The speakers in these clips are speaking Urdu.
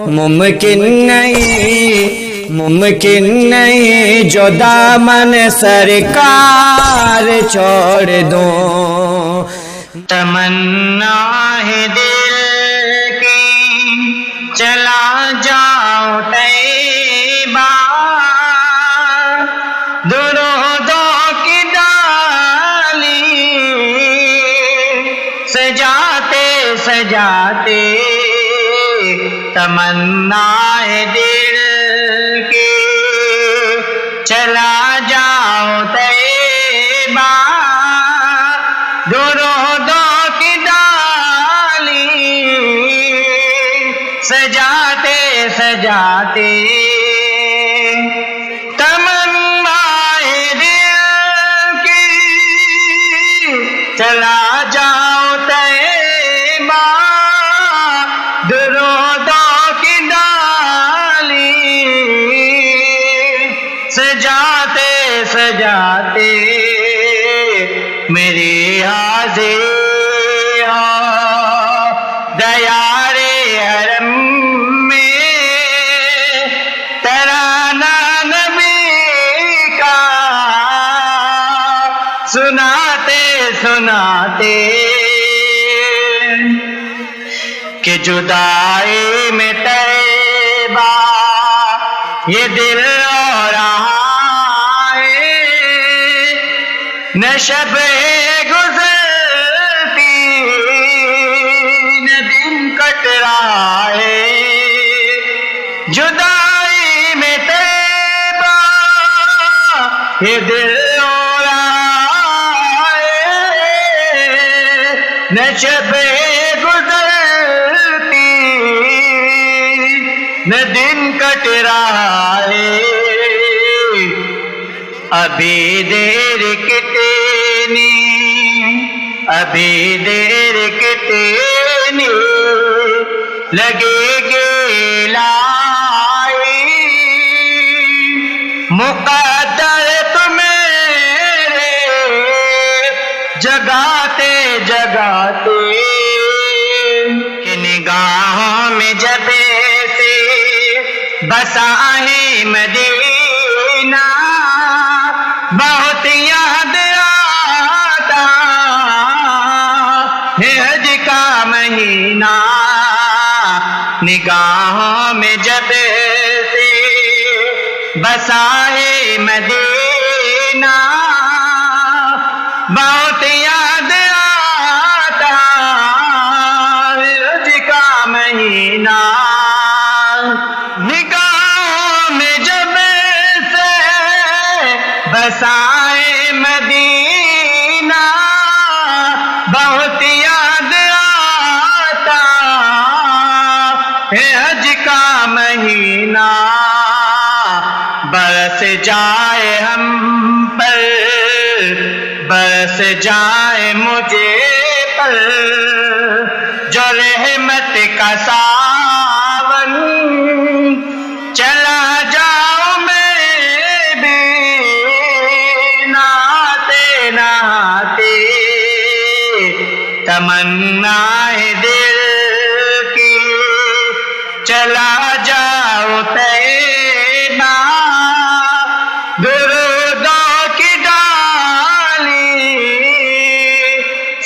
ممکن نہیں جو دامن سرکار چھوڑ دوں، تمنا ہے دل کی چلا جاؤ طیبہ، درودوں کی ڈالی سجاتے سجاتے، تمنا ہے دل کی چلا جاؤ طیبہ، درودوں کی ڈالی سجاتے سجاتے، تمنا ہے دل کی چلا جاؤ طیبہ، درودوں کی ڈالی سجاتے سجاتے، میری حاضر ہو دیار حرم میں، ترانہ نبی کا سناتے سناتے، کہ جدائی میں طیبہ یہ دل رو رہا ہے، نہ شب گزرتی نہ دن کٹ رہا ہے، جدائی میں طیبہ یہ دل رو رہا ہے، نہ شب گزرتی نہ دن کٹ رہا ہے، ابھی دیر کتنی ابھی دیر کتنی لگے گی لائی، مقدر تمہارے جگاتے جگاتے، کہ نگاہوں میں جب سے بسا ہے مدینہ، بہت یاد آتا ہے حج کا مہینہ، نگاہوں میں جب سے بسا ہے مدینہ، بہت یاد آتا ہے حج کا مہینہ، نگاہوں میں جب سے بسائے مدینہ، بہت یاد آتا ہے حج کا مہینہ، برس جائے ہم پر برس جائے مجھے پر جو رحمت کا ساون، چلا جاؤ میں بھی نہاتے نہاتے، تمنا ہے دل کی چلا جاؤ طیبہ، درودوں کی ڈالی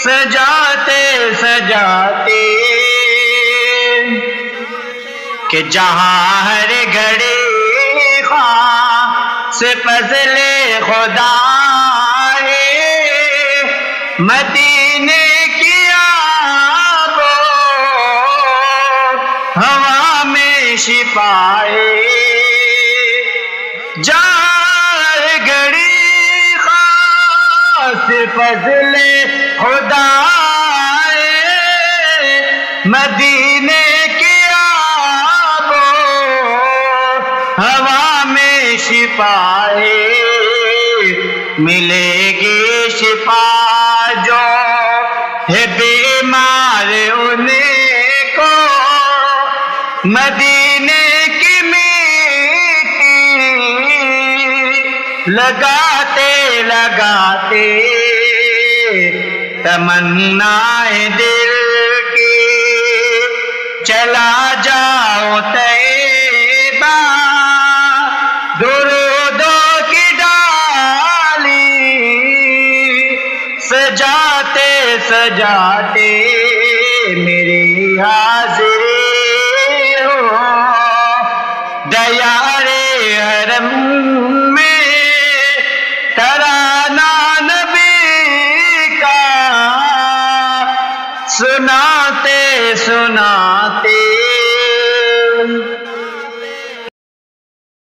سجاتے سجاتے، کہ جہاں ہر گھڑی خواہ سے فضل خدا ہے، مدینے کی آب و ہوا میں شفا ہے، جہاں ہر گھڑی خواہ سے فضل خدا ہے، مدینے کی آب و ہوا میں شفا ہے، ملے گی شفا جو ہے بیمار ان کو، مدینے کی میٹھی لگاتے لگاتے، تمنا ہے دل کی چلا جاؤ سجاتے سجاتے میری حاضری ہو دیارے حرم میں ترانہ نبی کا سناتے سناتے